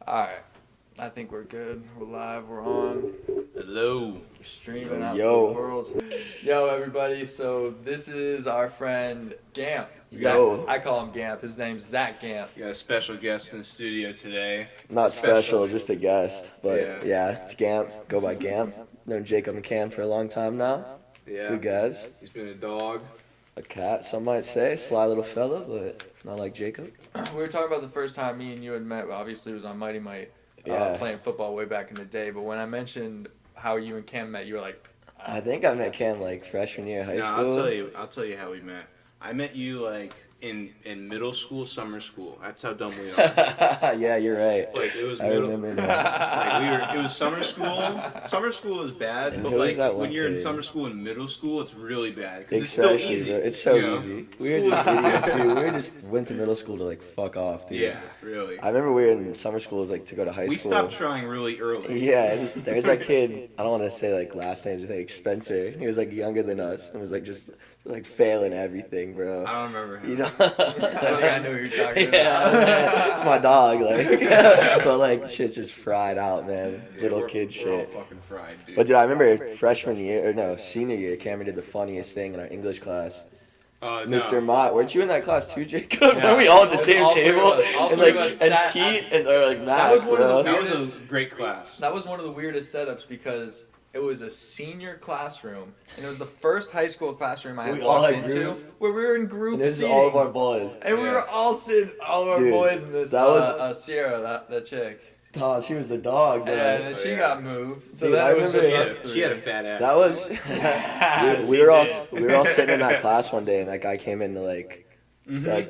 Alright, I think we're good. We're live, we're on. Hello. We're streaming out to Yo. the world. Yo, everybody, so this is our friend Gamp. Yo. I call him Gamp. His name's Zach Gamp. We got a special guest in the studio today. Not special, just a guest. But Yeah. yeah, it's Gamp. Go by Gamp. Known Jacob and Cam for a long time now. Yeah. Good guys. He's been a dog. A cat, some might say. Sly little fella, but not like Jacob. We were talking about the first time me and you had met. Obviously, it was on Mighty Might, Yeah. playing football way back in the day. But when I mentioned how you and Cam met, you were like, I think I met Cam like freshman year of high No, school. I'll tell you how we met. I met you like in middle school, summer school. That's how dumb we are. Yeah, you're right. Like it was I middle. remember that. It was summer school. Summer school is bad, And but who was like that when one you're in kid? summer school and middle school, it's really bad because it's still Especially, easy. bro. It's so you know? easy. We were School just is- idiots, dude. We just went to middle school to like fuck off, dude. Yeah, really. I remember we were in summer school was like to go to high We school. stopped trying really early. Yeah, and there's that kid, I don't want to say like last names, I think Spencer. He was like younger than us and was like just like failing everything, bro. I don't remember him. You know? I think I knew who you were talking about. Yeah, it's my dog, like, but like shit's just fried out, man. Yeah, Little we're- kid we're all shit. fucking fried, dude. But dude, I remember freshman year, or no, senior year, Cameron did the funniest thing in our English class. No. Mr. Mott, weren't you in that class too, Jacob? Yeah. Were we all at the same All three of table? us. All And three like, of us and sat Pete and or like Matt, was one of the bro. That was weirdest- a great class. That was one of the weirdest setups because it was a senior classroom, and it was the first high school classroom I had We all walked had into groups? where we were in group And this is seating. all of our boys. And we Yeah. were all sitting, all of our Dude, boys in this, that was- Sierra, that chick. Oh, she was the dog, bro. And then Oh, she yeah. got moved, so Dude, I that was remember just us three. She had a fat ass. That was Yes, we she were all did. we were all sitting in that class one day, and that guy came in to like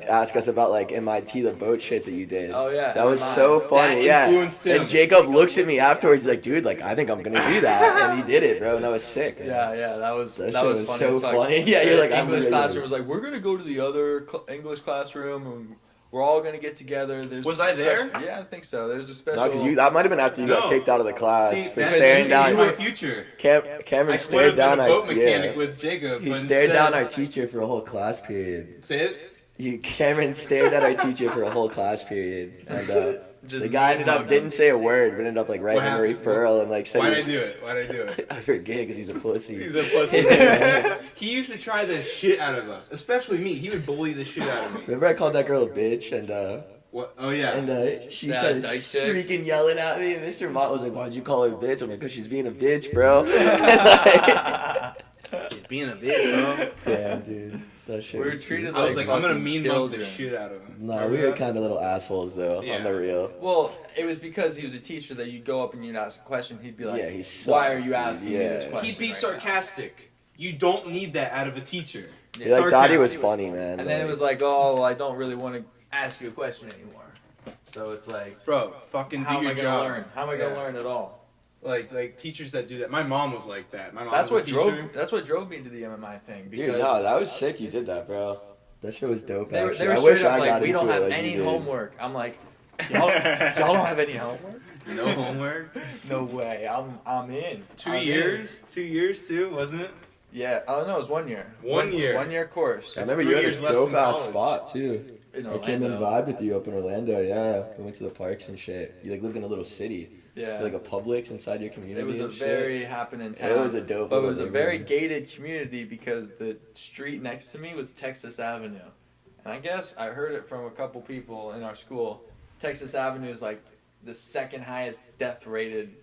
ask us about like MIT the boat shit that you did. Oh, yeah, that was MIT. so funny. That Yeah, influenced him. and Jacob looks at me afterwards. He's like, "Dude, like I think I'm gonna do that," and he did it, bro. And that was sick. Man. Yeah, that was That that shit was was funny so as fuck. funny. Yeah, you're like, The I'm English really classroom gonna- was like, we're gonna go to the other English classroom, and we're all gonna get together. There's Was a I there? special- Yeah, I think so. There's a special. No, because that might have been after you got No. kicked out of the class See, for that- staring you down. were my future. Cameron I stared would have down been a our boat mechanic yeah. with Jacob. He but stared instead- down our teacher for a whole class period. Say it. Cameron stared at our teacher for a whole class period, and Just the guy ended up mugged didn't him. say a word, but ended up like writing What a happened? referral and like said Why'd he I was, do it? Why'd I do it? I forget because he's a pussy. He's a pussy. He used to try the shit out of us, especially me. He would bully the shit out of me. Remember I called that girl a bitch What? Oh yeah. and she Yeah, started dyke chick. freaking yelling at me, and Mr. Mott was like, "Why'd you call her a bitch?" I'm like, "Cause she's being a bitch, bro." He's being a bitch, bro. Damn, dude, that shit. We were was treated I was like, I'm gonna fucking mean mug the children. shit out of him. No, Remember we were that? kind of little assholes though, Yeah. on the real. Well, it was because he was a teacher that you'd go up and you'd ask a question. He'd be like, Yeah, he "Why sucked, are you dude. asking me this Yeah. question?" He'd be right sarcastic. You don't need that out of a teacher. He like thought he was Sarcastic. funny, man. now?" And then it was like, "Oh, well, I don't really want to ask you a question anymore." So it's like, Bro, fucking how do am I your gonna job. learn? How am I gonna Yeah. learn at all? Like teachers that do that. My mom was like that. My mom That's was what a teacher. drove. That's what drove me to the MMI thing. Because dude, no, that was sick. You did that, bro. That shit was dope. they were Actually, they were I wish straight up I like, got "We into don't it have like any you did. homework." I'm like, y'all don't have any homework? No homework. No way. I'm in. 2 I'm in. years. 2 years too, wasn't it? Yeah. Oh no, it was 1 year. 1 year. 1 year course. I That's remember 3 you had years this less dope than ass college. spot too. In I came and Orlando. vibed with you up in Orlando. Yeah, we went to the parks and shit. You like lived in a little city. Yeah. So like a Publix inside your community. It was a and shit. very happening town. It was a dope. But it was a little very neighborhood. gated community because the street next to me was Texas Avenue. And I guess I heard it from a couple people in our school. Texas Avenue is like the second highest death rated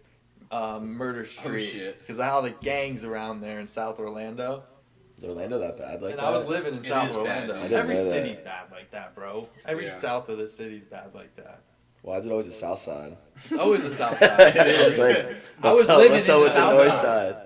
murder street. shit. Because of how the gangs around there in South Orlando. Is Orlando that bad like And that? I was living in It South is bad, Orlando. dude. I didn't Every know that. city's bad like that, bro. Every Yeah. south of the city's bad like that. Why is it always the south side? It's always the south side. Like, I was what's up- living what's in up the with the south north side. side?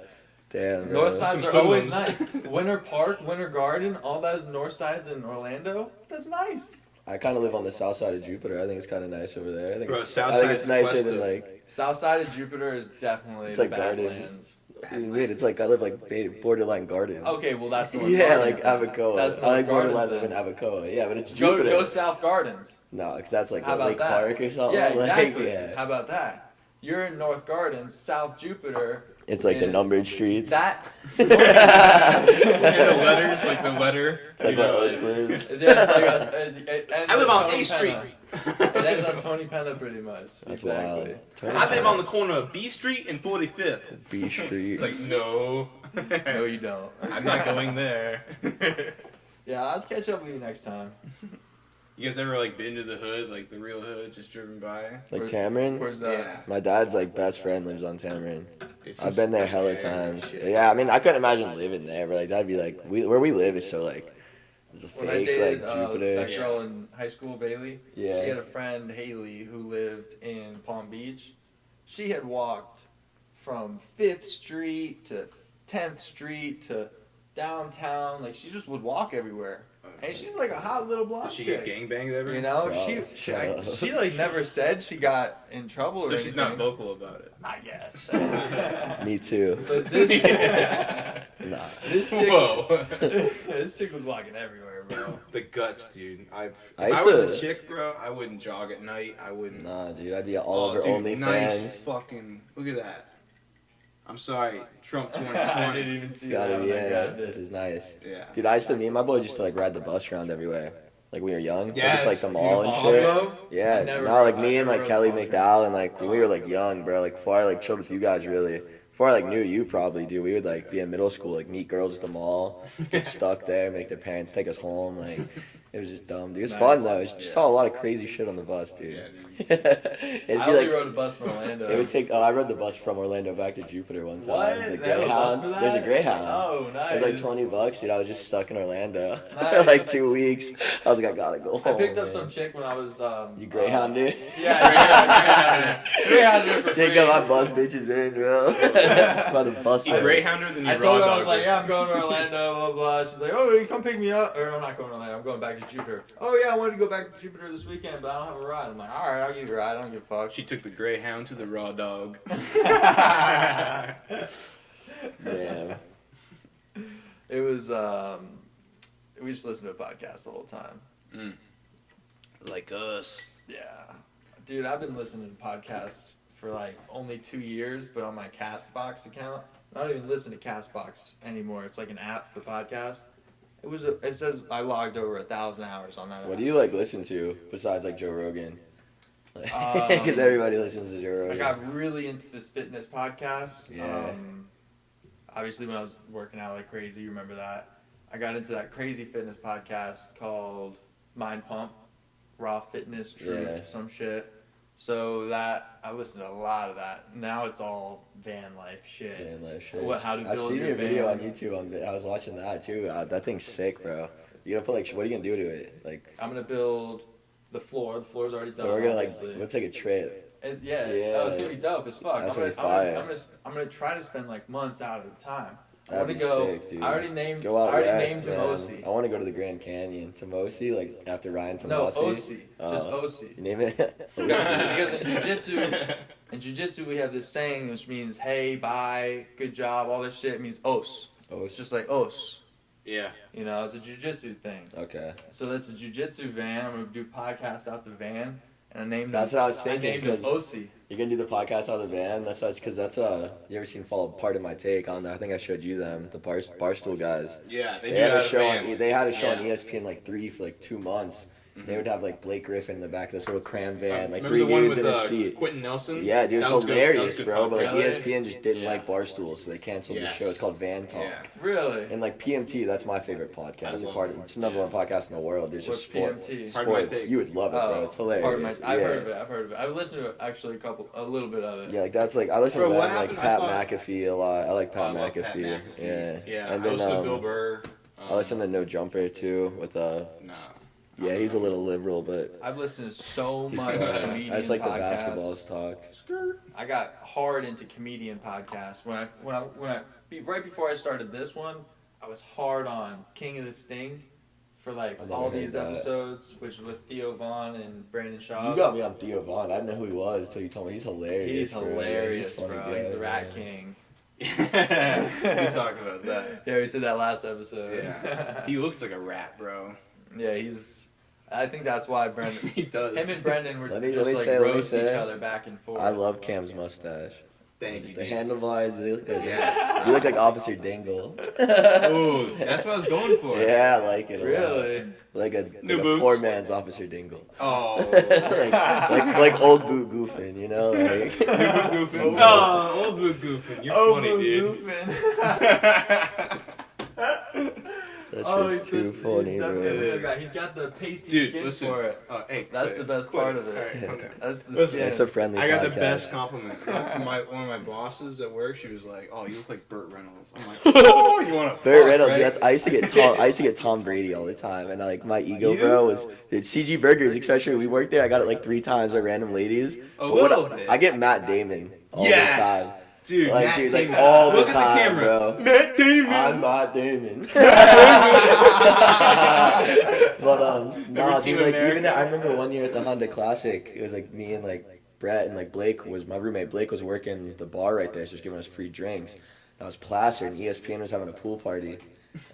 Damn. bro. North sides Some are always hoodlums. nice. Winter Park, Winter Garden, all those north sides in Orlando. That's nice. I kind of live on the south side of Jupiter. I think it's kind of nice over there. I think Bro, it's, south I think side's it's nicer west than of- like. South side of Jupiter is definitely It's the like gardens. Badlands. What do you mean? It's like I live like borderline gardens. Okay, well that's North Yeah, Gardens like then. Abacoa. That's I like North borderline Gardens live in then. Abacoa. Yeah, but it's Go, Jupiter. go South Gardens. No, because that's like How a about Lake that? Park or something. Yeah, Like, exactly. yeah. How about that? You're in North Gardens, South Jupiter. It's like the And numbered streets. That. And the letters, like the letter. It's like you my know, Oats lives. Yeah, it's like it ends I live on Tony A Street. Penna. It ends on Tony Penna pretty much. That's exactly. wild. I live on the corner of B Street and 45th. B Street. It's like, no. No, you don't. I'm not going there. Yeah, I'll catch up with you next time. You guys ever like been to the hood, like the real hood, just driven by? Like Where's- Tamarind? Where's that? Yeah. My dad's like best friend lives on Tamarind. It's I've been there hella scary times. shit. Yeah, I mean, I couldn't imagine living there, but like that'd be like where we live is so like it's a When I fake dated like Jupiter. that girl in high school, Bailey, Yeah. she had a friend, Haley, who lived in Palm Beach. She had walked from 5th Street to 10th Street to downtown. Like, she just would walk everywhere. And she's like a hot little blonde Did she chick. get gangbanged ever? You know, Bro, she like never said she got in trouble or So she's not anything. vocal about it. I guess. Me too. But this, Nah. this chick, Whoa. this chick was walking everywhere, bro. The guts, dude. If I I used was to- a chick, bro, I wouldn't jog at night. I wouldn't. Nah, dude, I'd be all over dude, OnlyFans. nice fucking. Look at that. I'm sorry, Trump I 2020. didn't even see It's gotta that. be, when I yeah. grabbed it. This is nice. Yeah. Dude, me and my boys used to like ride the bus around everywhere. Like when we were young. Yes, Take it to like the to mall the and mall, shit. bro. Yeah, Never no, like rode- me I and never like rode Kelly the bus McDowell and like when we were like young, bro, like before I like chilled with you guys really. Before I like knew you probably, dude, we would like be in middle school, like meet girls at the mall, get stuck there, make their parents take us home, like it was just dumb, dude. It was Nice. fun though. Just Yeah. saw a lot of crazy shit on the bus, dude. Yeah, dude. It'd I be only like rode a bus from Orlando. it would take. Oh, I rode the bus from Orlando back to Jupiter one time. What? The They have a bus Greyhound. for that? There's a Greyhound. Oh, nice. It was like $20, dude. I was just stuck in Orlando for Nice. like 2 weeks. I was like, I gotta go I home. picked up man. some chick when I was. You Greyhound, dude? Yeah, Greyhound for Take free. up my bus bitches in, bro. By the bus. You man. Greyhounder than you I raw told her, I was dogger. like, yeah, I'm going to Orlando, blah, blah. She's like, oh, you come pick me up. Or I'm not going to Orlando, I'm going back to Jupiter. Oh, yeah, I wanted to go back to Jupiter this weekend, but I don't have a ride. I'm like, all right, I'll give you a ride. I don't give a fuck. She took the Greyhound to the raw dog. Yeah. It was, we just listened to a podcast the whole time. Like us. Yeah. Dude, I've been listening to podcasts for like only 2 years, but on my Castbox account. I don't even listen to Castbox anymore. It's like an app for podcasts. It says I logged over 1,000 hours on that. What app. do you like listen to besides like Joe Rogan? Um, Because everybody listens to Joe Rogan. I got really into this fitness podcast. Yeah. Obviously, when I was working out like crazy, you remember that. I got into that crazy fitness podcast called Mind Pump, Raw Fitness, Truth, Yeah. some shit. So that I listened to a lot of that. Now it's all van life shit. Man, that shit. How to I build seen your your video on van. YouTube. I was watching that too. That thing's sick, bro. You gonna put like, what are you gonna do to it? Like, I'm gonna build the floor. The floor's already done. so we're gonna like, obviously. let's take a trip. Yeah, Yeah. that was gonna be dope as fuck. That's I'm gonna gonna, be I'm, fire. I'm gonna try to spend like months out at a time. I That'd want be to go. sick, dude. I already named. Go out I already west, named man. Tomosi. I want to go to the Grand Canyon. Tomosi, like after Ryan No, Tomosi. Osi. Just Osi. You name it. Because in jiu-jitsu we have this saying which means hey, bye, good job, all this shit. It means os. It's just like os. Yeah. You know, it's a jiu-jitsu thing. Okay. So that's a jiu-jitsu van. I'm gonna do podcast out the van, and I named. That's him, what I was thinking, named him 'cause- Osi. You're gonna do the podcast out of the van. That's why, because that's you ever seen Fall Part of My Take on? I think I showed you them, the Barstool guys. Yeah, They had a show on. on. They had a show on Yeah. ESPN like for like 2 months. They would have like Blake Griffin in the back of this little cram van, like Remember 3 the one dudes with in a seat. Quentin Nelson? Yeah, dude, it That was good. That was hilarious, good bro. But like Really? ESPN just didn't Yeah. like Barstool, so they canceled the Yes. show. It's called Van Talk. Yeah. Really? And like PMT, that's my favorite I podcast. love It's the number one podcast in the world. There's What's just sport, PMT? Pardon my sports. take. You would love it, bro. It's hilarious. Pardon my- I've Yeah. heard of it. I've heard of it. I've listened to actually a little bit of it. Yeah, like that's like I listen Bro, to what them, like happened? I Pat thought- McAfee a lot. I like Oh, I Pat love McAfee. Pat McAfee. Yeah. Yeah. And I listen to then Bill Burr. I listen to No Jumper too with Nah. yeah, he's a little liberal, but I've listened to so he's much fun. comedian I just like the podcasts. basketballs talk. I got hard into comedian podcasts right before I started this one. I was hard on King of the Sting for like I've never all heard these that. episodes, which with Theo Vaughn and Brandon Shaw. You got me on Theo Vaughn. I didn't know who he was until you told me. He's hilarious. He's bro. hilarious, funny bro. guy, He's the Rat man. King. we talked about that. Yeah, we said that last episode. Yeah. He looks like a rat, bro. Yeah, I think that's why Brendan. He does. Him and Brendan were Let me just like say- let me roast each say, other back and forth. I love Cam's mustache. Thank Just you. the handlebars. You Yes. look like Officer Dingle. Ooh, that's what I was going for. Yeah, I like it. A lot. Really? Like a New boots. poor man's Officer Dingle. Oh. like old boot goofing, you know? Like, New boot goofing. Oh, old boot goofing. You're funny, dude. that Oh, shit's too funny, bro. He's got the pasty Dude, skin listen. for it. Hey, That's quit the best quit part of it. All right, okay. That's the Listen, skin. It's a friendly I got the podcast. best compliment. One of my bosses at work, she was like, "Oh, you look like Burt Reynolds." I'm like, "Oh, you want to?" Burt Reynolds, right? I used to get Tom Brady all the time, and like my ego, You? bro, was dude, CG Burgers, especially. We worked there. I got it like 3 times by random ladies. A But little bit. I get Matt Damon all Yes. the time. Dude, Like, Matt dude, like Damon. all the Look at time, camera. bro. Matt Damon. I'm Matt Damon. But nah, Team dude, like America. even I remember one year at the Honda Classic, it was like me and like Brett and like Blake was my roommate. Blake was working the bar right there, so he was giving us free drinks. And I was plastered, and ESPN was having a pool party,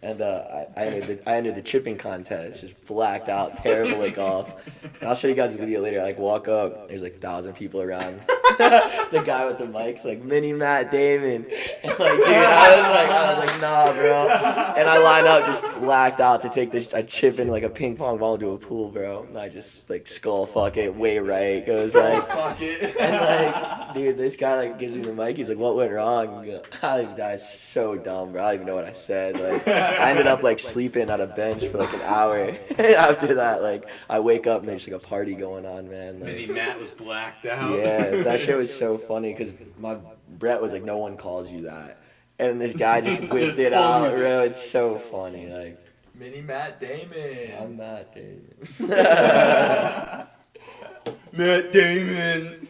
and I entered the chipping contest, just blacked out, terrible at golf. And I'll show you guys a video later. I like walk up, there's like 1,000 people around. The guy with the mic's like Mini Matt Damon, and like dude, I was like nah, bro. And I line up just blacked out to take this. I chip in like a ping pong ball into a pool, bro. And I just like skull fuck it way right. Goes like Fuck it. and like dude, this guy like gives me the mic. He's like, "What went wrong?" I was so dumb, bro. I don't even know what I said. Like I ended up like sleeping on a bench for like an hour. After that, like I wake up and there's like a party going on, man. Like, Mini Matt was blacked out. yeah, that shit was so funny because my Brett was like, "No one calls you that," and this guy just whipped it out, bro. It's so funny, like Mini Matt Damon. I'm Matt Damon. Matt Damon.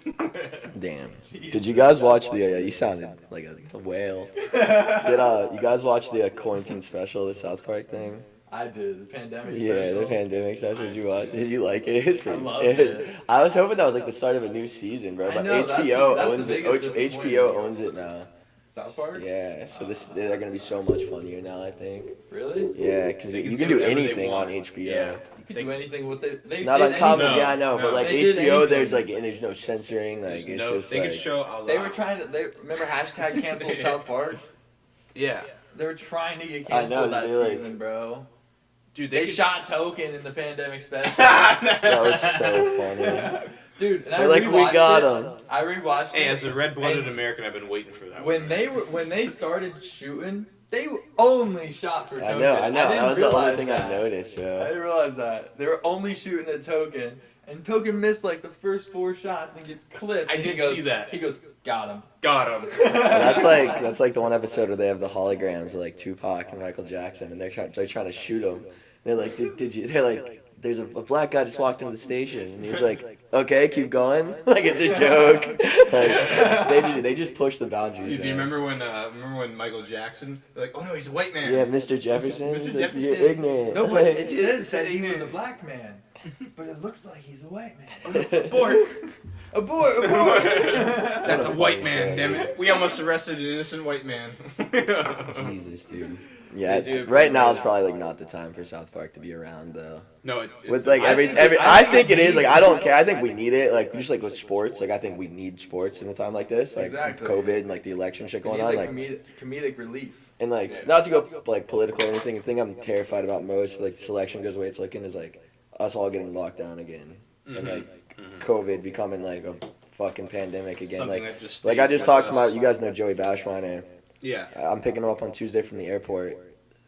Damn. Did you guys watch the? You sounded like a whale. Did you guys watch the quarantine special, the South Park thing? I did the pandemic Yeah, special. the pandemic special. Did you watch? Did you like it? It's pretty- I loved it. I was hoping that was like the start of a new season, bro. I But know, that's HBO the owns it. biggest HBO disappointment. owns it now. South Park? Yeah, so they're gonna be so much funnier now. I think. Really? Yeah, because They you can can say do whatever they anything on want. HBO. Yeah. You can do anything with it. They Not did on comedy, anything. yeah, I know, No, but like they did HBO, there's anything. like there's no censoring, like it's No, just they like could show a lot. They were trying to. They remember hashtag cancel South Park. Yeah. They were trying to get I know, canceled that they were. season, bro. Dude, They could- shot Token in the pandemic special. that was so funny. Dude, and They're I like, we rewatched got it. him. I rewatched Hey, it. as a red-blooded And American, I've been waiting for that. when they started shooting, they only shot for I Token. know. didn't That was the only realize thing that. I noticed, I bro. didn't realize that. They were only shooting at Token, and Token missed like the first 4 shots and gets clipped. I and he did goes, see that. He goes, got him. Got him. That's like the one episode where they have the holograms of like Tupac and Michael Jackson, and they're trying to shoot him. They're like, did you? They're like, there's a black guy just walked into the station, and he's like, okay, keep going, like it's a joke. Like, they just push the boundaries. Dude, do you man. remember when Michael Jackson? They're like, oh no, he's a white man. Yeah, Mr. Jefferson. Mr. He's like, Jefferson. you're ignorant. No, but it It says said that he was a ignorant. black man, but it looks like he's a white man. Abort. Abort! Abort! That's a What a white funny man, show. damn it. We almost arrested an innocent white man. Jesus, dude. Yeah, dude, right now it's probably like not the time for South Park to be around though. No, With like I think it is. Like I don't care. I think we need it. Like just like with sports. Like I think we need sports in a time like this. Like Exactly. COVID and like the election shit We going need, on. like, Like comedic relief. and like Yeah. not to go like political or anything. The thing I'm terrified about most, like this election goes away, it's looking is like us all getting locked down again, and like COVID becoming like a fucking pandemic again. Something Like that just like I stays just with talked to my. us. You guys know Joey Bashweiner. Yeah. I'm picking him up on Tuesday from the airport.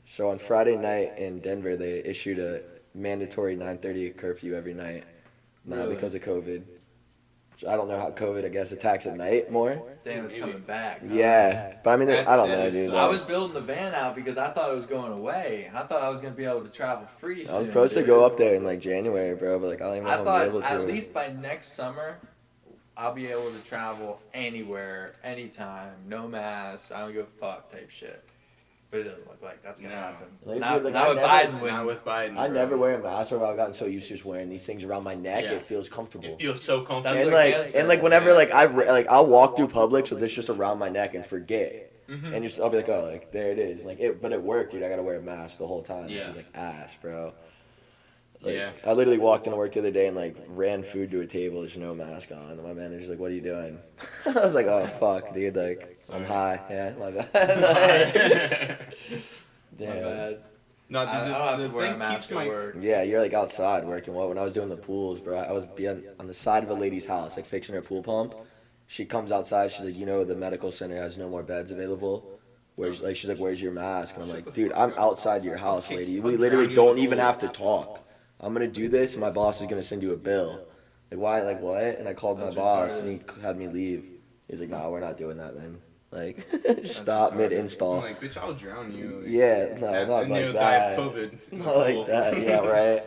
So on Friday night in Denver, they issued a mandatory 9:30 curfew every night. Now Really? because of COVID. So I don't know how COVID, I guess, attacks at night more. Damn, it's coming back. Yeah, but I mean, That- I don't that know, is- dude. I was building the van out because I thought it was going away. I thought I was gonna be able to travel free soon. I'm supposed to dude. go up there in like January, bro, but like I don't even know I if I'll be able thought to. at least by next summer, I'll be able to travel anywhere, anytime, no mask, I don't give a fuck type shit. But it doesn't look like that's gonna No. happen. Like, Not, like, not I with never- Biden Not winning. with Biden. I bro. never wear a mask, bro. I've gotten so used to just wearing these things around my neck. Yeah. It feels comfortable. It feels so comfortable. That's and what like Cam said. and like whenever Yeah. like I'll walk through Publix with this just around my neck and forget. Mhm. And just I'll be like, oh, like there it is. Like it, but it worked, dude. I gotta wear a mask the whole time. It's Yeah. just like ass, bro. Like, Yeah. I literally walked into work the other day and like ran food to a table with no mask on. And my manager's like, "What are you doing?" I was like, "Oh fuck, dude, like I'm high." Yeah, my bad. My Damn. bad. No, dude, I don't have the to wear a thing mask keeps at my work. Yeah, you're like outside working. What? When I was doing the pools, bro, I was being on the side of a lady's house, like fixing her pool pump. She comes outside. She's like, the medical center has no more beds available. Where's like, she's like, "Where's your mask?" And I'm like, "Dude, I'm outside your house, lady. We literally don't even have to talk. I'm gonna do this, and my boss is gonna send you a bill. Like, why? Like, what?" And I called my boss, and he had me leave. He's like, "No, we're not doing that then. Like, stop retarded. mid I'm install." like, bitch, I'll drown you. Like, Yeah, no, not and like you'll die that. of COVID. Not like that. Yeah, right.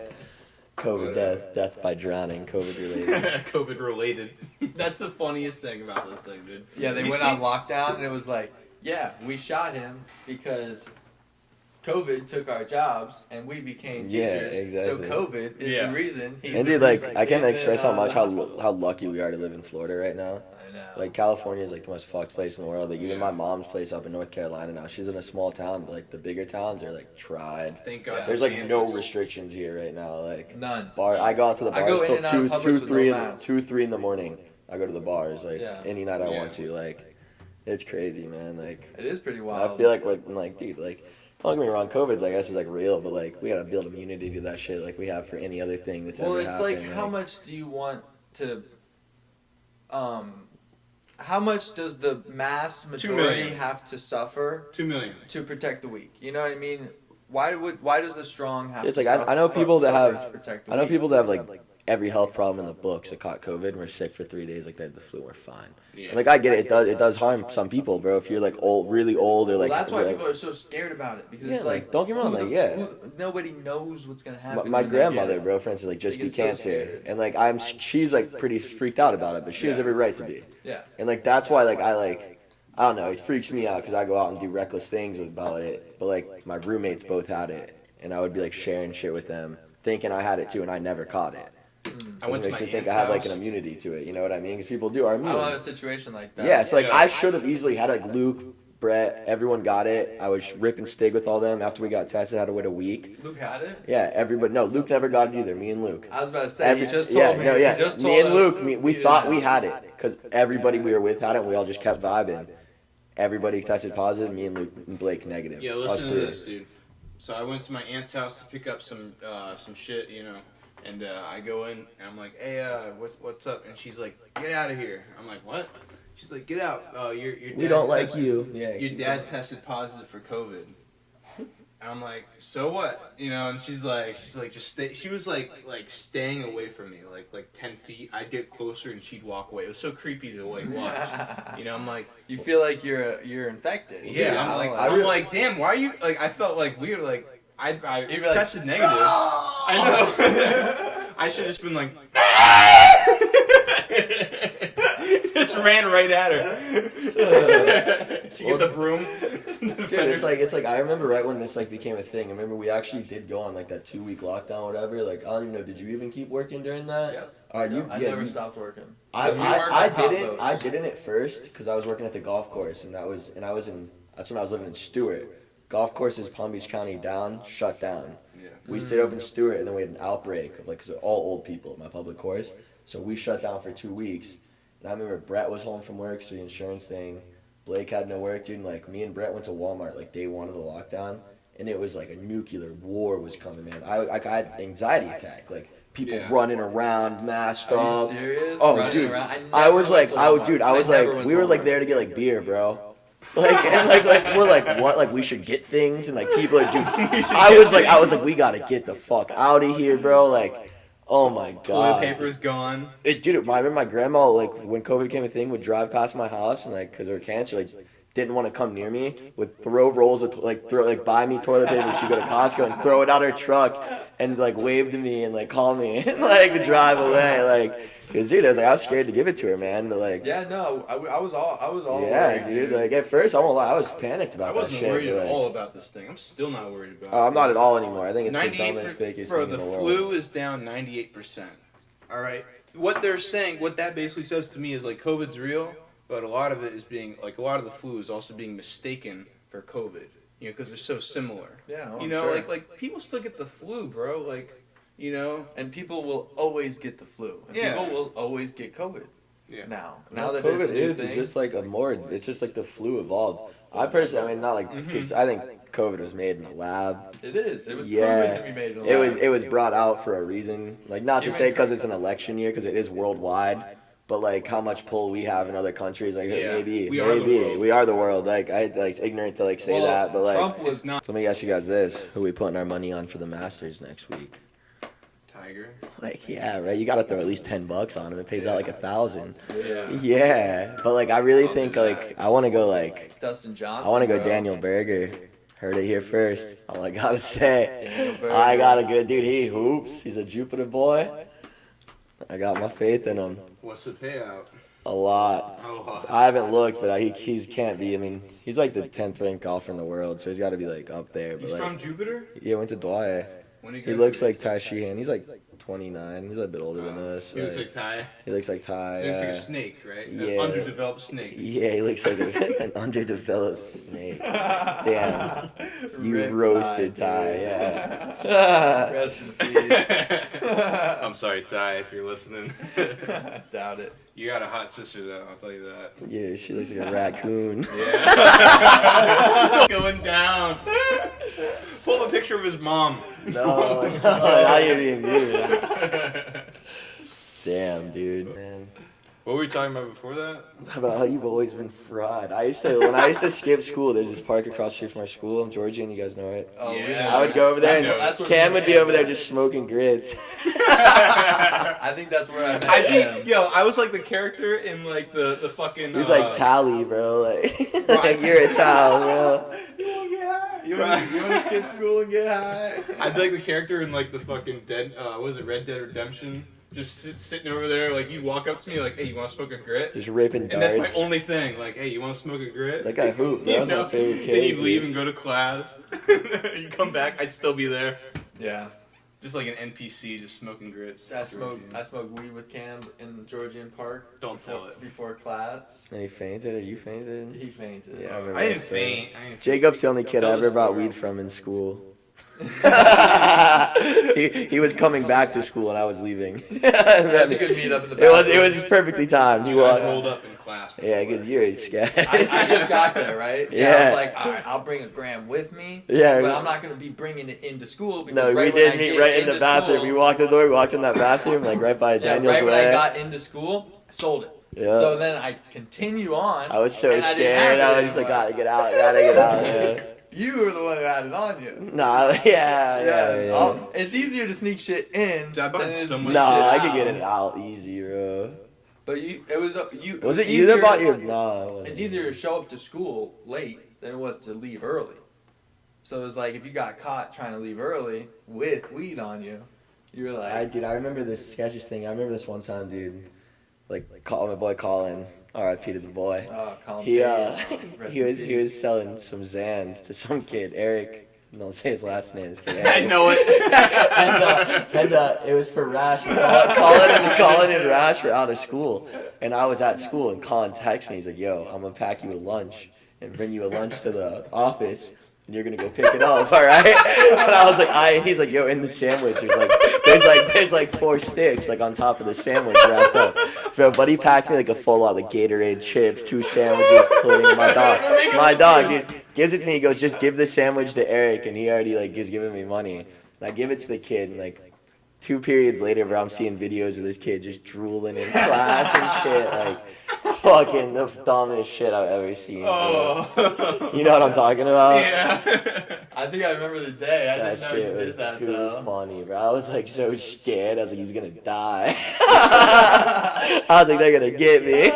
COVID But, death by drowning, COVID related. COVID related. That's the funniest thing about this thing, dude. Yeah, they You went see- on lockdown, and it was like, yeah, we shot him because COVID took our jobs, and we became Yeah, teachers. exactly. So COVID is Yeah. the reason. He's And the dude, like, reason I can't he's express in, how much the hospital. how lucky we are to live in Florida right now. I know. Like, California is like the most fucked place in the world. Like, even Yeah. my mom's place up in North Carolina now, she's in a small town, but like the bigger towns are like tried. Thank God. There's like no Kansas. restrictions here right now. Like, None. I go out to the I go bars in till and out of 2, Publix 2, with 3, no in, mask. 2, 3 in the morning. I go to the bars like Yeah. any night I Yeah. want to. Like, it's crazy, man. Like, It is pretty wild. I feel like dude, like, don't get me wrong, COVID's, I guess, is like real, but like, we gotta build immunity to that shit like we have for any other thing that's well, ever it's happened. like, how much do you want to, how much does the mass 2 majority million. have to suffer 2 million. to protect the weak? You know what I mean? Why does the strong have It's to like, suffer? I know people that suffer have, to protect the I know weak? people that have like every health problem in the books that caught COVID and were sick for 3 days, like they had the flu, and were fine. Yeah. And like, I get it, it does harm some people, bro. If you're like old, really old, or Well, like, that's why like, people are so scared about it, because Yeah, it's like, like, don't get me wrong, who like, the- yeah. nobody knows what's gonna happen. my when they get grandmother, it. bro, for instance, like just They beat get so cancer, scared. and like she's like pretty freaked out about it, but she has Yeah. every right to be. Yeah. And like that's why like I don't know, it freaks me out because I go out and do reckless things about it. But like my roommates both had it, and I would be like sharing shit with them, thinking I had it too, and I never caught it. I So went it to makes my me think I aunt's have like an house. immunity to it. You know what I mean? Because people do are I don't have a immune. situation like that. Yeah, so like Yeah. I should have easily had like Luke, Brett, everyone got it. I was ripping stig with all them after we got tested. I had to wait a week. Luke had it. Yeah, everybody. No, Luke never got it either. Me and Luke. I was about to say, you just told yeah, me. no, yeah. You just Me told and us Luke, we didn't thought have we it. had it because everybody we were with had it. And we all just kept vibing. Everybody tested positive. Me and Luke and Blake negative. Yeah, Us listen to three. this, dude. So I went to my aunt's house to pick up some shit, you know, and I go in and I'm like, hey, what's up? And she's like, get out of here. I'm like, what? She's like, get out. Your dad We don't like tested- you. Yeah. Your dad tested positive for COVID. And I'm like, so what? You know, and she's like, just stay. She was like staying away from me, like 10 feet. I'd get closer and she'd walk away. It was so creepy to like watch. You know, I'm like, You feel like you're infected. yeah, Dude, I'm I like, don't I'm like, damn, why are you like? I felt like weird, like I You'd be like, tested negative. I know. I should have just been like, just ran right at her. She get the broom. Dude, it's like I remember right when this like became a thing. I remember we actually did go on like that 2-week lockdown, or whatever. Like I don't even know. Did you even keep working during that? Yeah. All right, I never stopped working. I 'Cause we worked on top didn't. boats. I didn't at first because I was working at the golf course, and that's when I was living in Stewart. Golf courses, Palm Beach County down, shut down. Yeah. We stayed open in Stewart, and then we had an outbreak of like, cause they're all old people at my public course. So we shut down for 2 weeks. And I remember Brett was home from work, so the insurance thing. Blake had no work, dude. And like me and Brett went to Walmart like day one of the lockdown, and it was like a nuclear war was coming, man. I had anxiety attack, like people Yeah. running around, masked Are you up. serious? Oh, Running dude, around? I never was went like, to I Walmart. dude, I was never like, went we to were like Walmart. there to get like beer, bro. Like and like we're like what? Like we should get things and like people are dude. I was like we gotta get the fuck out of here, bro. Like, oh my Toilet god. paper's gone. Dude, I remember my grandma like when COVID became a thing would drive past my house and like because of her cancer like didn't want to come near me would throw rolls of buy me toilet paper. She'd go to Costco and throw it out her truck and like wave to me and like call me and like drive away like. Cause dude, I was scared to give it to her, man. But like, Yeah, no, I was all. yeah, worried, dude. Like at first, I won't lie, I was panicked I about that wasn't shit. worried but, at like, all about this thing. I'm still not worried about it. I'm not at all anymore. I think it's the 98 dumbest, fakest bro, thing in the the world. flu is down 98%. All right. What they're saying, what that basically says to me is like COVID's real, but a lot of it is being like a lot of the flu is also being mistaken for COVID. You know, because they're so similar. Yeah, You know, like people still get the flu, bro. Like, you know. And people will always get the flu. And Yeah. people will always get COVID. Yeah. Now Now that COVID it's a new is thing, just like it's just like the flu evolved. I personally, I mean, not like I think COVID was made in a lab. it is. It was Yeah, proven to be made in a lab. it was brought out for a reason. Like not to Human say because it's an election year, because it is worldwide. But like how much pull we have in other countries, like Yeah, maybe we are the world. we are the world. Like I like ignorant to like say Well, that, but like Trump was It's not so let me ask you guys this: who we putting our money on for the Masters next week? Tiger. Like yeah, right. You got to throw at least $10 on him. It pays out like 1,000. Yeah. Yeah, but like I really I'll think do that. like I want to go like Dustin Johnson. I want to go bro. Daniel Berger. Heard it here first. All I gotta say. Daniel Berger. I got a good dude. He hoops. He's a Jupiter boy. I got my faith in him. What's the payout? A lot. Oh, I haven't looked, but he can't be. I mean, he's like the 10th ranked golfer in the world, so he's got to be like up there. But he's like, from Jupiter. yeah, went to Dwyer. When He looks like Ty Sheehan. He's like 29. He's a bit older than us. He looks like- like Ty. He looks like Ty. So he looks like yeah. a snake, right? An Yeah. underdeveloped snake. Yeah, he looks like an underdeveloped snake. Damn, you Rip roasted Ty, Ty. dude. Yeah. Rest in peace. I'm sorry, Ty, if you're listening. Doubt it. You got a hot sister, though. I'll tell you that. Yeah, she looks like a raccoon. Yeah. Going down. Pull a picture of his mom. No, now you're being rude. Damn, dude. Man. What were we talking about before that? How about how you've always been fried? When I used to skip school, there's this park across the street from our school. I'm Georgian, you guys know it. Oh, we Yeah. know. I would go over there That's and where Cam we would be met, over there bro. just smoking grits. I think that's where I met I him. think, yo, I was like the character in like the fucking. He was like Tally, bro. Like you're a Tal, bro. You want to skip school and get high? I'd be like the character in like the fucking Dead. What was it, Red Dead Redemption? Just sitting over there, like you walk up to me, like, hey, you want to smoke a grit? Just raping And darts. that's my only thing. Like, hey, you want to smoke a grit? That guy hooped. That was my favorite kid. Then you'd dude. leave and go to class. You come back, I'd still be there. Yeah. Just like an NPC, just smoking grits. I smoked weed with Cam in Georgian Park. Don't tell it. Before class. And he fainted, or you fainted? He fainted. Yeah, I remember I that didn't story. faint. Jacob's the only kid Tell I the ever bought story. weed from in school. he was coming back to school and I was leaving. That's a good meetup in the It was perfectly timed. You You guys walk. rolled up in class. Yeah, because you're a scat. I just got there, right? I Yeah. was like, all right, I'll bring a gram with me. Yeah. But I'm not going to be bringing it into school. Because No, right we when I did meet get right in the into bathroom. school- We walked in the door. We walked in that bathroom, like right by Yeah, Daniel's right when way. I got into school, I sold it. Yeah. So then I continue on. I was so and I didn't scared. have it I was just like, anymore. gotta get out, gotta get out. Yeah. You were the one who had it on you. Nah, yeah. It's easier to sneak shit in. I bought than it is so to much sneak Nah, shit I out. could get it out easy, bro. But it was you. Was it you that bought your? No, it wasn't. It's easier to show up to school late than it was to leave early. So it was like if you got caught trying to leave early with weed on you, you were like, I remember this sketchiest thing. I remember this one time, dude. Like, my boy Colin, R.I.P. to the boy. oh, Colin He Page, he rest in was peace. selling some Zans to some kid, Eric. Don't say his last name. This kid, I Eric. know it. and it was for Rash. Colin and Rash were out of school, and I was at school. And Colin texted me. He's like, "Yo, I'm gonna pack you a lunch and bring you a lunch to the office." And you're gonna go pick it up, all right? And I was like, and he's like, yo, in the sandwich, there's like 4 sticks like on top of the sandwich wrapped up. Bro, buddy packed me like a full lot of Gatorade, chips, 2 sandwiches, pudding. My dog, dude, gives it to me. He goes, just give the sandwich to Eric, and he already like is giving me money. And I give it to the kid, and like 2 periods later, bro, I'm seeing videos of this kid just drooling in class and shit, like. Fucking the dumbest shit I've ever seen. Bro. Oh. You know what I'm talking about? Yeah. I think I remember the day. I That didn't know shit you did was that too though. funny, bro. I was like so scared. I was like, he's gonna die. I was like, they're gonna get me.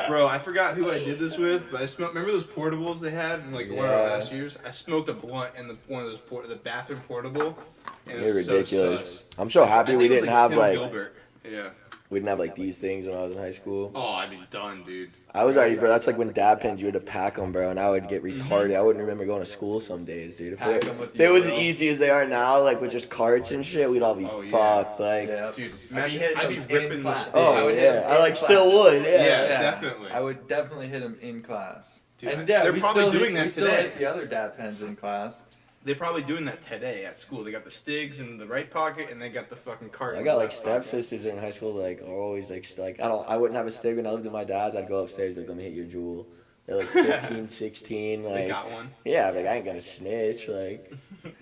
Bro, I forgot who I did this with, but I smoked. Remember those portables they had in like one of our Yeah. last years? I smoked a blunt in one of those the bathroom portable. And it You're was ridiculous. So sus. I'm so I happy think we it was, didn't have Tim like Gilbert. Yeah. we didn't have like these things when I was in high school. Oh, I'd be done, dude. I was already, bro. That's like when dad pens you had to pack them, bro, and I would get retarded. I wouldn't remember going to school some days, dude. Pack 'em with If it you, was as bro. easy as they are now, like with just carts and shit, we'd all be Oh, yeah. fucked. Like, Yeah. Dude, I'd be imagine, hitting I'd be them in ripping the class. stick. I oh would hit yeah, him I in like class. still would. Yeah, Yeah. definitely. I would definitely hit him in class. Dude, and yeah, they're we probably still doing hit, that we still today. hit the other dad pens in class. They're probably doing that today at school. They got the Stigs in the right pocket, and they got the fucking cart. I in got the like left pocket. stepsisters in high school, like are always like I wouldn't have a stick when I lived with my dad's. I'd go upstairs, be like, let me hit your jewel. They're like 15, 16, like They got one. yeah, like I ain't gonna snitch, like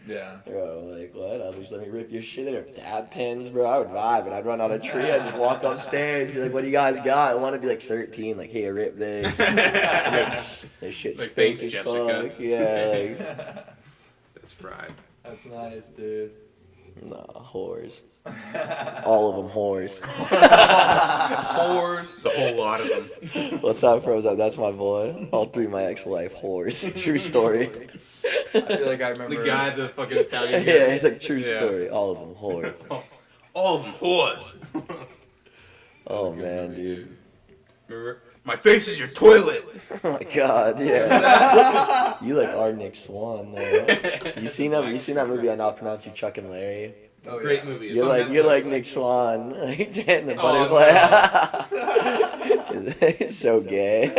Yeah. bro, like what? I'll just let me rip your shit. They're dab pins, bro. I would vibe, and I'd run on a tree. I'd just walk upstairs, be like, what do you guys got? I want to be like 13, like hey, rip this. Like, this shit's Like, fake thanks, as Jessica. fuck. Yeah, like That's fried. That's nice, dude. nah, whores. All of them whores. Horse. There's a whole lot of them. What's up, froze up? That's my boy. All three of my ex-wife whores. True story. I feel like I remember. The guy, the fucking Italian guy. Yeah, it's like true Yeah. story. All of them whores. All of them whores. Oh man, dude. Remember? My face is your toilet. Oh my god, yeah. You like our Nick Swan though. You seen that? You seen that movie? I now pronounce you Chuck and Larry. Oh, Great yeah. movie. It's You're on like Netflix. Nick Swan, like and the Oh, butterfly. It's so gay.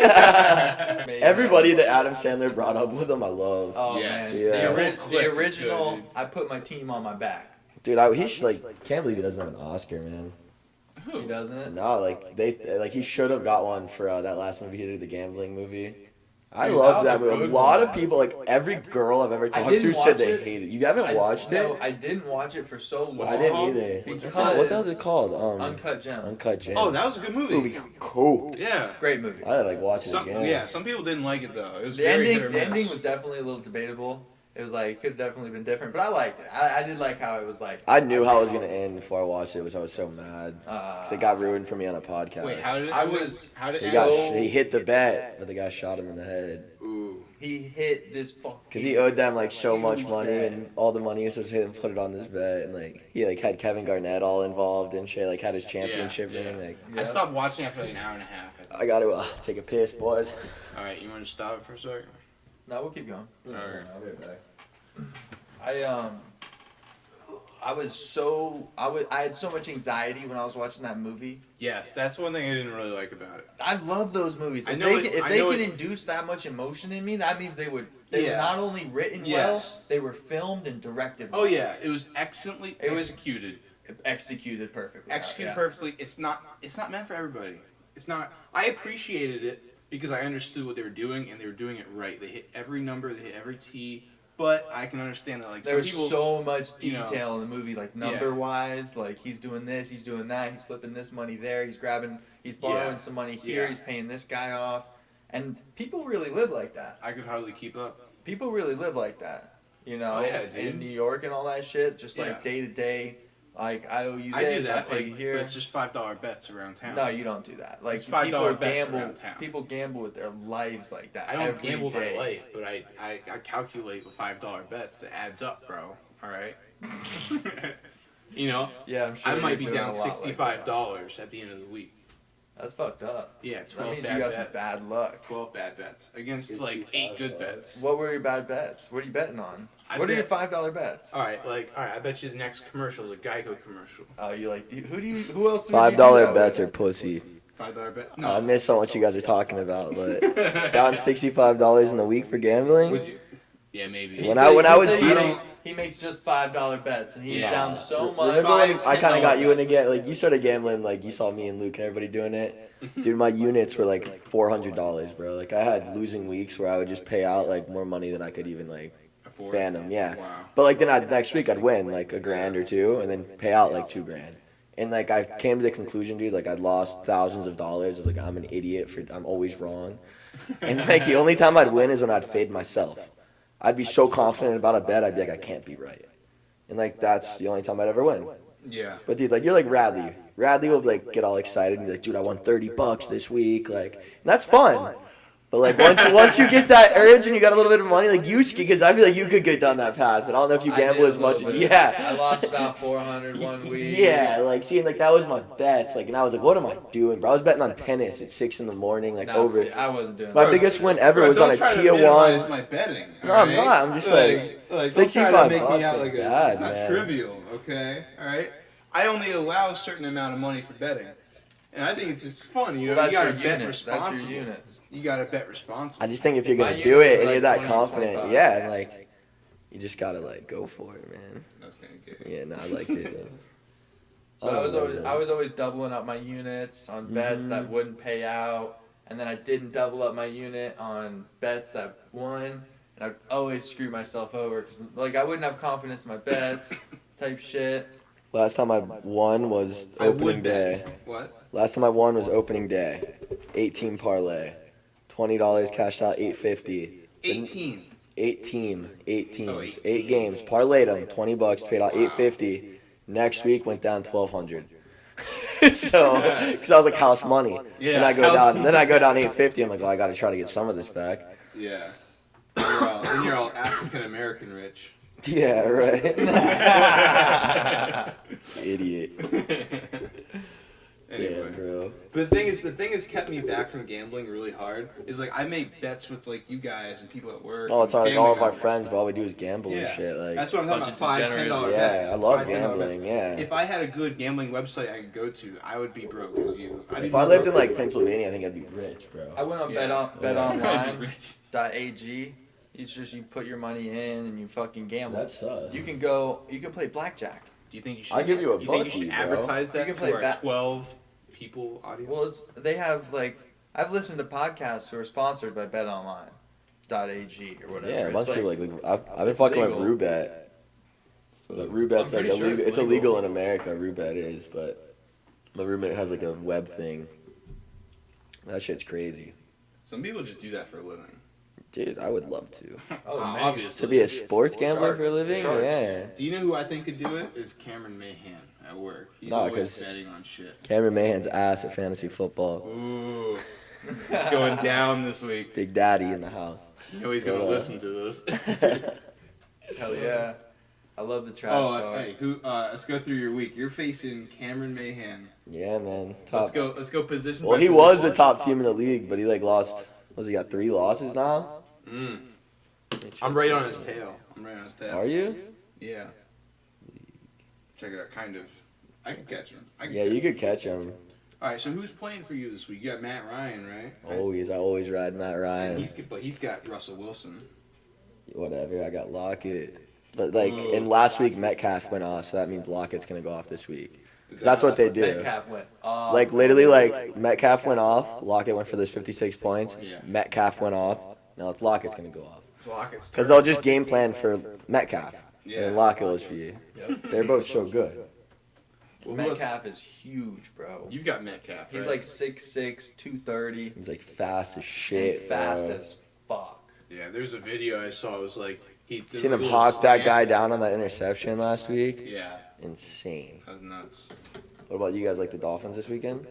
Maybe. Everybody that Adam Sandler brought up with him, I love. Oh Yes. man, Yeah. the original. I put my team on my back. Dude, he should like can't believe he doesn't have an Oscar, man. Who? He doesn't. No, like he should have got one for that last movie he did, the gambling movie. I Dude, love that that was a movie. A good lot one. of people, like every girl I've ever I talked didn't to, said watch they it. hated it. You haven't watched No, it? I didn't watch it for so long. I didn't either. Because What the hell is it called? Uncut Gems. Uncut Gems. Oh, that was a good movie. movie. Cool. Yeah. Great movie. I gotta like watch it Some, again. yeah, some people didn't like it though. It was The very ending, hit or the miss. ending was definitely a little debatable. It was like could have definitely been different, but I liked it. I did like how it was like. I knew how it was gonna end before I watched it, which I was so mad. Uh, 'Cause it got ruined for me on a podcast. Wait, how did it? I was- How did he it? got So- he hit the bet, but the guy shot him in the head. Ooh. He hit this fucking. Cause he owed them like so much huge money, bet. and all the money he was supposed to hit and put it on this bet, and like he like had Kevin Garnett all involved and shit, like had his championship Yeah, ring. yeah. Like I stopped watching after like an hour and a half. I think. I gotta take a piss, boys. All right, you want to stop it for a second? No, we'll keep going. Alright. I'll be right back. I had so much anxiety when I was watching that movie. Yes, that's one thing I didn't really like about it. I love those movies. I If know they it- can, if I they know can it- induce that much emotion in me, that means they were Yeah. not only written Yes. well, they were filmed and directed well. Oh yeah, it was excellently It was- executed. Executed perfectly. Executed Yeah. perfectly. It's not meant for everybody. It's not. I appreciated it because I understood what they were doing and they were doing it right. They hit every number, they hit every T. But I can understand that like some There's people. so much you know, detail in the movie, like number wise, like he's doing this, he's doing that, he's flipping this money there, he's borrowing Yeah. some money here, Yeah. he's paying this guy off, and people really live like that. I could hardly keep up. People really live like that, you know, Oh, yeah, dude. in New York and all that shit, just Yeah. like day to day. Like I owe you I do this, I that, pay like, you here. but it's just $5 bets around town. No, you don't do that. Like It's $5 people bets gamble. around town. People gamble with their lives like that. I don't every gamble day. my life, but I calculate with $5 bets. It adds up, bro. All right. You know, Yeah, I'm sure. I might you're be doing down a lot like that. $65 at the end of the week. That's fucked up. Yeah, That 12 means bad you got bets. some bad luck. 12 bad bets against like 8 good bets. What were your bad bets? What are you betting on? I What are your bet- $5 bets? All right, I bet you the next commercial is a Geico commercial. Oh, you like who else? $5 bets are pussy. $5 bet. I miss on what you guys are talking about, but down $65 in a week for gambling. Would you? Yeah, maybe. When I was deep- he makes just $5 bets, and he's Yeah. down so much. Remember when I kind of got you $10 into get like you started gambling, like you saw me and Luke and everybody doing it. Dude, my units were like $400, bro. Like I had losing weeks where I would just pay out like more money than I could even like Afford. phantom. Yeah, Wow. but like then next week I'd win like $1,000 or $2,000 and then pay out like $2,000. And like I came to the conclusion, dude, like I'd lost thousands of dollars. I was like, I'm an idiot I'm always wrong. And like the only time I'd win is when I'd fade myself. I'd be so confident about a bet, I'd be like, I can't be right. And like that's the only time I'd ever win. Yeah. But dude, like you're like Radley. Radley will like get all excited and be like, dude, I won $30 this week. Like, and that's fun. But like once you get that urge and you got a little bit of money, like you ski, because I feel like you could get down that path. But I don't know if you I gamble did a as much little as bit. yeah. I lost about 400 one week. Yeah, like seeing like that was my bets. Like, and I was like, what am I doing, bro? I was betting on tennis at 6 in the morning, like No, over. see, I wasn't doing My that. biggest win ever Bro, was on don't a try to tier minimize one. my betting. No, all I'm right? not. I'm just like don't try to $65 make me out like like that, it's not man. trivial, okay? All right. I only allow a certain amount of money for betting, and I think it's just fun. You know, Well, you that's gotta your bet units. That's responsibly. your units. You gotta bet responsibly. I just think if you're My gonna do units it was and like you're that 20, confident, 25. yeah, and like, You just gotta like go for it, man. That's kind of gay. Yeah, no, I liked it though. But I was always doubling up my units on bets that wouldn't pay out, and then I didn't double up my unit on bets that won, and I'd always screw myself over because like I wouldn't have confidence in my bets, type shit. Last time I won was opening day. What? Last time I won was opening day. 18 parlay. $20 cashed out 850. 18. 18 teams. Oh, 8 games. Parlayed them. $20 paid out 850. Next week went down 1,200. So, because I was like house money. Yeah, then I go down. Then I go down 850. I'm like, oh, I got to try to get some of this back. Yeah. You're all African American rich. Yeah, right. Idiot. Anyway. Damn, bro. But the thing has kept me back from gambling really hard is like I make bets with like you guys and people at work. Oh, it's and like all of our members. friends, but all we do is gamble and Yeah. shit. Like, That's what I'm talking Bunch about. of $5, $10 degenerates. yeah, bets. I love $5, $10 gambling. bets. Yeah. If I had a good gambling website I could go to, I would be broke as you. If I lived in like Pennsylvania, I think I'd be rich, bro. I went on Yeah. betonline.ag. It's just you put your money in and you fucking gamble. That sucks. You can play blackjack. Do you think you should? I'll give you a You think you bucky, should bro. advertise You that can to play our 12 people audience? Well, they have like I've listened to podcasts who are sponsored by betonline.ag or whatever. Yeah, a It's bunch of like- people like I've been it's fucking legal. with Roobet. But Roobet's I'm like pretty sure illegal. it's It's legal. illegal in America. Roobet is, but Roobet has like a web thing. That shit's crazy, Some people just do that for a living. dude. I would love to. Oh, man. Obviously. To be a sports gambler Shark. for a living, Sharks. yeah. Do you know who I think could do it? Is Cameron Mahan at work. He's No, always 'cause- betting on shit. Cameron Mahan's ass at fantasy football. Ooh, it's going down this week. Big Daddy in the house. You know he's gonna Go on. listen to this. Hell yeah. I love the trash Oh, talk. hey, let's go through your week. You're facing Cameron Mahan. Yeah, man. Top. Let's go position. Well, by he was the position. top team in the league, but he like lost. He got 3 losses now? I'm right on his tail. Are you? Yeah. Check it out. Kind of. I can catch him. Yeah, you could catch him. All right. So who's playing for you this week? You got Matt Ryan, right? Always, I always ride Matt And Ryan. he's got Russell Wilson. Whatever, I got Lockett. But like, and last week Metcalf went off, so that means Lockett's gonna go off this week. 'Cause that's what they do. Metcalf went off. Like literally, like Metcalf went off, Lockett went for those 56 points. Yeah. Metcalf went off. Now it's Lockett's gonna go off. Lockett's Because they'll just game plan for Metcalf, Yeah. and Lockett was for you. Yep. They're both so good. Well, who else- Metcalf is huge, bro. You've got Metcalf. He's right? like 6'6", 230, He's like fast as and shit. fast bro. as fuck. Yeah, there's a video I saw. It was like he did Seen a him little hawk that slant. guy down on that interception last week. Yeah, Insane. that was nuts. What about you guys? Like the Dolphins this weekend?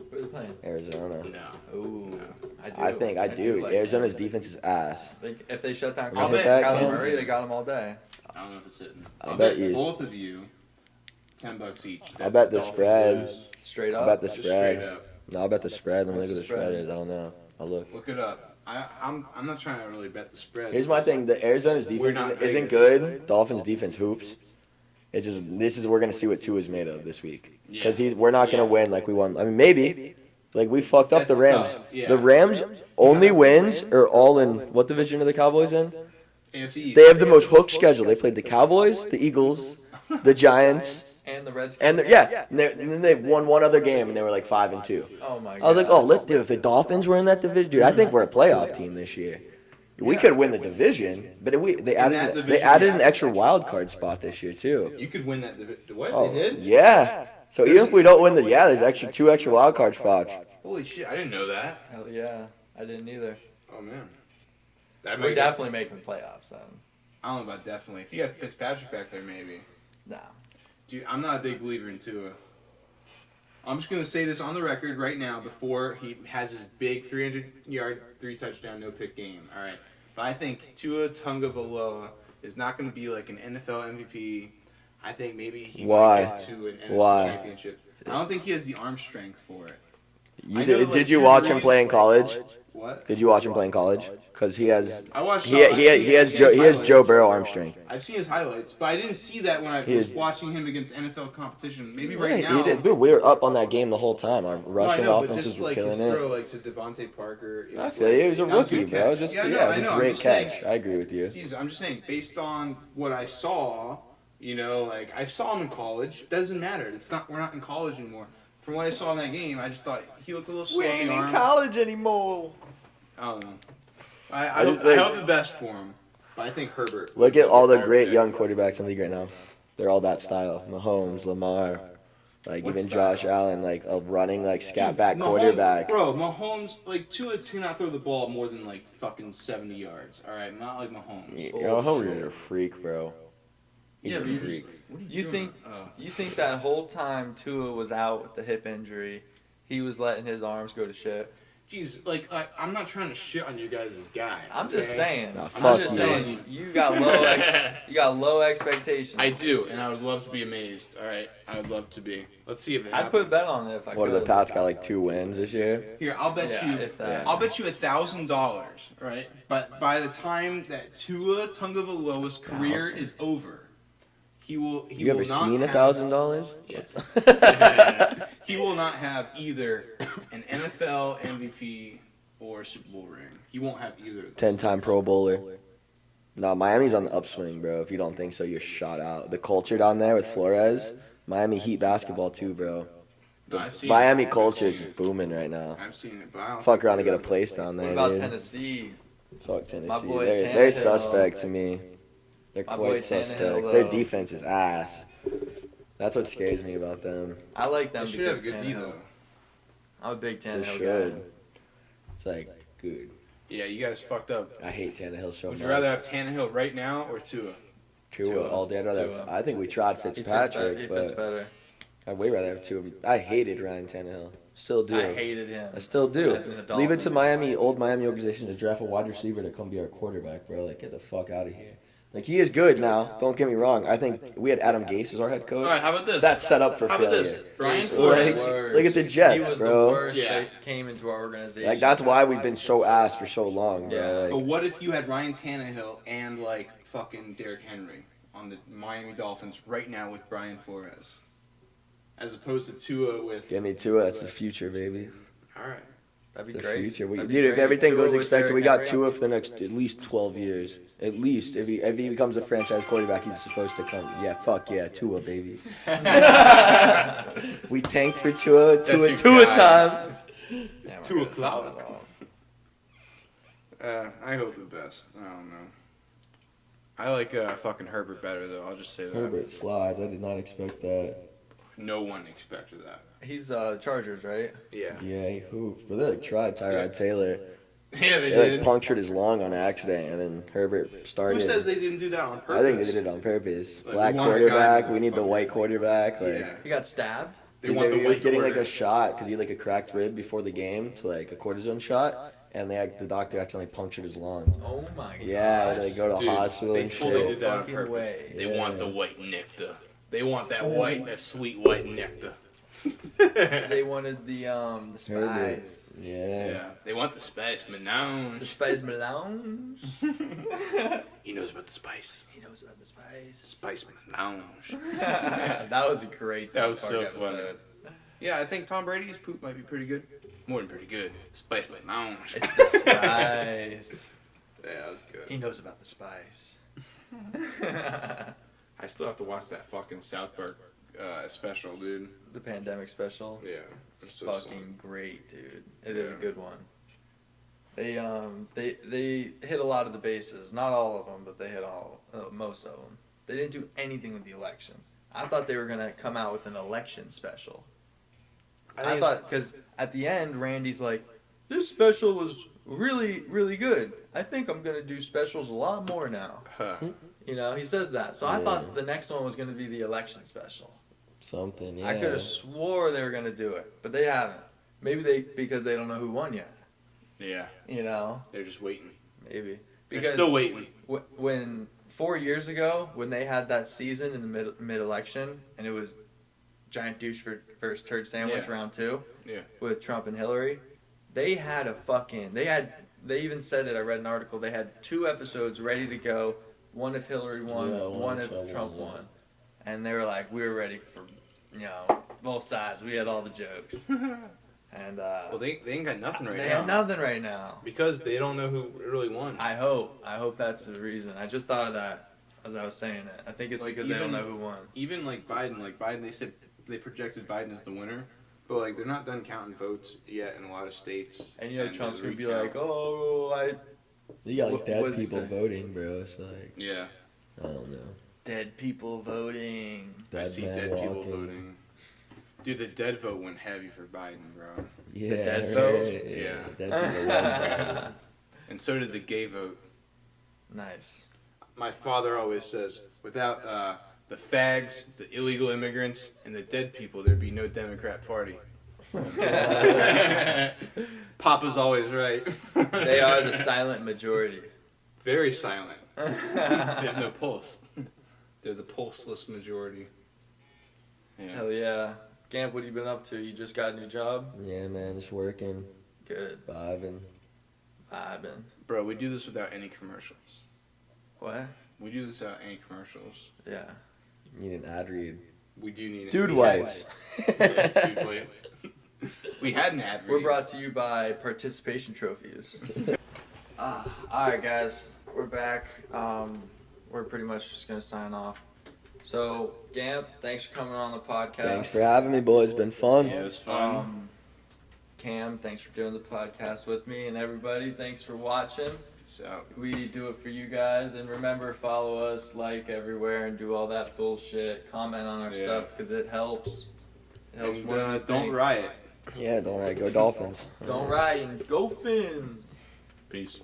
Who are they playing? Arizona. No. Ooh, I do. I think I do. like Arizona's that. defense is ass. Like, if they shut down I'll Kyler bet that, Cam. Murray, they got him all day. I don't know if it's hitting. I'll bet you. both of you $10 each. I'll bet the Dolphins spread. lose. Straight up. I'll bet the Just spread. straight up. No, I'll bet the spread. Let me What's look at the the spread spread? is. I don't know. I'll look. Look it up. I'm not trying to really bet the spread. Here's my thing: the Arizona's We're defense not isn't Vegas. good. Dolphins defense hoops. It's just we're gonna see what Tua is made of this week because we're not gonna win like we won. I mean maybe like we fucked up the That's Rams. tough, yeah. The Rams only wins are all in what division are the Cowboys in? AFC East. They have the most hooked schedule. They played the Cowboys, the Eagles, the Giants, And the Redskins. and and then they won one other game and they were like 5-2. Oh my god. I was like, oh, dude, if the Dolphins were in that division, dude, I think we're a playoff team this year. We could win the division, but they that added division, an extra wild card spot this year too. You could win that division. What? Oh, They did? yeah. So even if we don't win there's two extra wild card spots. Holy shit! I didn't know that. Hell yeah. I didn't either. Oh man. That We're might- definitely making playoffs then. I don't know about definitely. If you got Fitzpatrick back there, maybe. Nah. Dude, I'm not a big believer in Tua. I'm just gonna say this on the record right now before he has his big 300-yard, 3-touchdown, no-pick game. All right, but I think Tua Tagovailoa is not gonna be like an NFL MVP. I think maybe he Why? might get to an NFC Why? championship. I don't think he has the arm strength for it. Did you watch him play in college? What? Did you watch him play in college? Because he has I watched. he has Joe Burrow arm strength. I've seen his highlights, but I didn't see that when I was watching him against NFL competition. Maybe right Yeah, now. he did. Dude, we were up on that game the whole time. Our rushing no, offenses were killing his it. throw, like to Devontae Parker. I feel you. He was a rookie, good bro. catch. Just Yeah, it I was know, a I'm great just catch. saying- I agree with you. Jeez, I'm just saying, based on what I saw, like I saw him in college. Doesn't matter. We're not in college anymore. From what I saw in that game, I just thought he looked a little slow. We ain't in the in arm. college anymore. I don't know. I I just hope the best for him. But I think Herbert. Look at all the great young quarterbacks in the league right now. They're all that style. Mahomes, Lamar, like What even style? Josh Allen, like a running like scat Dude, back Mahomes- quarterback. Bro, Mahomes, like Tua cannot throw the ball more than like fucking 70 yards. All right, not like Mahomes. You know, Mahomes is a freak, bro. He's Yeah, a but you freak. just. What are You doing? think Oh. you think that whole time Tua was out with the hip injury, he was letting his arms go to shit? Jeez, like I'm not trying to shit on you guys as guy. I'm just okay? saying. Nah, I'm fuck just you. saying. You got low expectations. I do, and I would love to be amazed. All right, I would love to be. Let's see if it happens. I'd put a bet on it if I What could. are the Pats got like 2 wins this year? Here, I'll bet Yeah, you. if that. Yeah. I'll bet you $1,000, right? But by the time that Tua Tagovailoa's career is over, he will. He You ever will not seen have- $1,000? Yeah. He will not have either an NFL MVP or Super Bowl ring. He won't have either. Of those. 10-time Pro Bowler. No, Miami's on the upswing, bro. If you don't think so, you're shot out. The culture down there with Flores, Miami Heat basketball too, bro. No, I've seen Miami it. culture is booming right now. I've seen it, but I don't Fuck think around and get a Tua's place gonna down What there, about dude. Tennessee? Fuck Tennessee. My boy They're Tannehill. suspect to me. They're My boy quite Tannehill, suspect. though. Their defense is ass. That's what scares me about them. I like them They should have because a good D Tannehill. though. I'm a big They Tannehill guy. should. It's like, dude, Yeah, you guys fucked up. I hate Tannehill so Would much. you rather have Tannehill right now or Tua? Tua all day? I'd rather have, Tua. I think we tried He fits Fitzpatrick, he fits but better. I'd way rather have Tua. I hated Ryan Tannehill. Still do. I hated him. I still do. In the Leave it to Dolphins. old Miami organization to draft a wide receiver to come be our quarterback, bro. Like, get the fuck out of here. Like, he is good now. Don't get me wrong. I think we had Adam Gase as our head coach. All right, how about this? That's set up for How about failure. this? Brian He's Flores. the worst. Look at the Jets, he was bro. The worst Yeah. that came into our organization. Like, that's why we've been so ass for so long, bro. Yeah. But Like, what if you had Ryan Tannehill and like fucking Derrick Henry on the Miami Dolphins right now with Brian Flores, as opposed to Tua with? get me Tua. That's the future, baby. All right. That'd It's be the great. future. That'd be Dude, if great. everything Tua goes with expected, we Derrick got Henry. Tua for the next at least 12 years. At least if he becomes a franchise quarterback, he's supposed to come. Yeah, fuck yeah, Tua, baby. We tanked for Tua. Tua your Tua guy. time. It's Damn, 2 we're gonna talk o'clock. about I hope the best. I don't know. I like fucking Herbert better though. I'll just say that. Herbert slides. I did not expect that. No one expected that. it. He's Chargers, right? Yeah. Yeah, he hooped. But they like tried Tyrod Taylor. Yeah, they They like did. punctured his lung on accident, and then Herbert started. Who says they didn't do that on purpose? I think they did it on purpose. Like, Black we want a guy quarterback. with We need the fucking- white quarterback. Like. Yeah. He got stabbed. They want the He was white getting like a quarter. shot because he had like a cracked rib before the game to like a cortisone shot, and the doctor accidentally punctured his lung. Oh my god. Yeah, they go to Dude, hospital they and totally shit. did that on Fucking purpose. way. They want the Yeah. white nectar. They want that white, that sweet white nectar. They wanted the Herbert. spice. Yeah. Yeah, they want the spice, The melange. spice melange. He knows about the spice. He knows about the spice. Spice melange. That was a great That was South so Park funny. episode. Yeah, I think Tom Brady's poop might be pretty good. More than pretty good. Spice melange. It's the spice. Yeah, that was good. He knows about the spice. I still have to watch that fucking South Park special, dude. The pandemic special. Yeah, It's so fucking great, dude. It is a Yeah. good one. They hit a lot of the bases, not all of them, but they hit most of them. They didn't do anything with the election. I thought they were gonna come out with an election special. I thought because at the end, Randy's like, "This special was really, really good. I think I'm gonna do specials a lot more now." Huh. You know, he says that. So I Yeah. thought the next one was gonna be the election special. Something. Yeah. I could have swore they were gonna do it, but they haven't. Maybe because they don't know who won yet. Yeah, You know, they're just waiting. maybe They're because still waiting. when 4 years ago when they had that season in the mid election and it was giant douche versus turd sandwich Yeah. round 2 Yeah. with Trump and Hillary. They had they even said it, I read an article, they had 2 episodes ready to go, one if Hillary won, Yeah, one if if Trump won, yeah. won. And they were like, we were ready for, both sides. We had all the jokes. And Well, they ain't got nothing right they now. have nothing right now. Because they don't know who really won. I hope that's the reason. I just thought of that as I was saying it. I think it's Like, because they don't even- know who won. Even like Biden, they said they projected Biden as the winner, but like they're not done counting votes yet in a lot of states. And Trump's there's gonna be recount. like, oh, You got like What dead does he people say? voting, bro. It's like Yeah, I don't know. dead people voting. I Dead see man dead people walking. voting. Dude, the dead vote went heavy for Biden, bro. Yeah, dead right, votes? Yeah, Yeah. dead people love Biden. And so did the gay vote. Nice. My father always says, without the fags, the illegal immigrants, and the dead people, there'd be no Democrat Party. Papa's always right. They are the silent majority. Very silent. They have no pulse. They're the pulseless majority. Yeah. Hell yeah. Gamp, what have you been up to? You just got a new job? Yeah, man, just working, Good. vibing. Vibing. Bro, we do this without any commercials. What? We do this without any commercials. Yeah. Need an ad read. We do need Dude we wipes. had- Dude wipes. We had an ad We're read. brought to you by participation trophies. Alright, guys. We're back. We're pretty much just going to sign off. So, Gamp, thanks for coming on the podcast. Thanks for having me, boys. Been fun. Yeah, it was fun. Cam, thanks for doing the podcast with me, and everybody, thanks for watching. Peace out. We do it for you guys, and remember, follow us, like everywhere, and do all that bullshit. Comment on our Yeah. stuff because it helps. It helps And, more than you don't think. riot. Yeah, don't worry. Go Dolphins. Don't riot and go Fins. Peace.